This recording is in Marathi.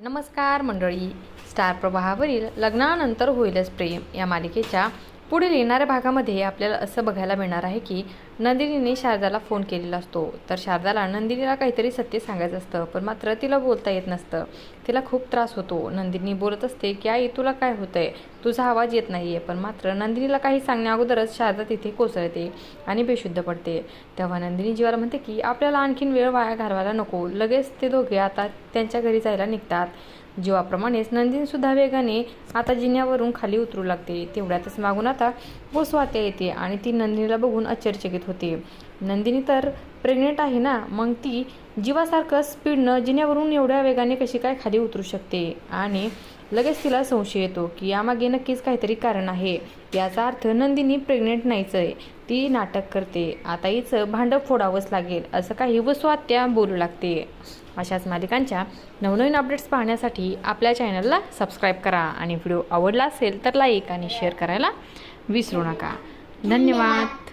नमस्कार मंडळी. स्टार प्रवाहावरील लग्नानंतर होईलच प्रेम या मालिकेच्या पुढील येणाऱ्या भागामध्ये आपल्याला असं बघायला मिळणार आहे की नंदिनीने शारदाला फोन केलेला असतो. तर शारदाला नंदिनीला काहीतरी सत्य सांगायचं असतं, पण मात्र तिला बोलता येत नसतं. तिला खूप त्रास होतो. नंदिनी बोलत असते की आई तुला काय होतंय, तुझा आवाज येत नाहीये. पण मात्र नंदिनीला काही सांगण्या अगोदरच शारदा तिथे कोसळते आणि बेशुद्ध पडते. तेव्हा नंदिनी जीवाला म्हणते की आपल्याला आणखीन वेळ वाया घालवायला नको. लगेच ते दोघे आता त्यांच्या घरी जायला निघतात. जीवाप्रमाणेच नंदिनीसुद्धा वेगाने आता जिन्यावरून खाली उतरू लागते. तेवढ्यातच मागून आता गोस्वात्या येते आणि ती नंदिनीला बघून आश्चर्यचकित होते. नंदिनी तर प्रेग्नेंट आहे ना, मग ती जीवासारखं स्पीडनं जिन्यावरून एवढ्या वेगाने कशी काय खाली उतरू शकते. आणि लगेच तिला संशय येतो की यामागे नक्कीच काहीतरी कारण आहे. याचा अर्थ नंदिनी प्रेग्नेंट नाहीच आहे, ती नाटक करते. आता हिचं भांडं फोडावंच लागेल असं काही गोस्वात्या बोलू लागते. अशाच मालिकांच्या नवनवीन अपडेट्स पाहण्यासाठी आपल्या चॅनलला सबस्क्राईब करा आणि व्हिडिओ आवडला असेल तर लाईक आणि शेअर करायला विसरू नका. धन्यवाद.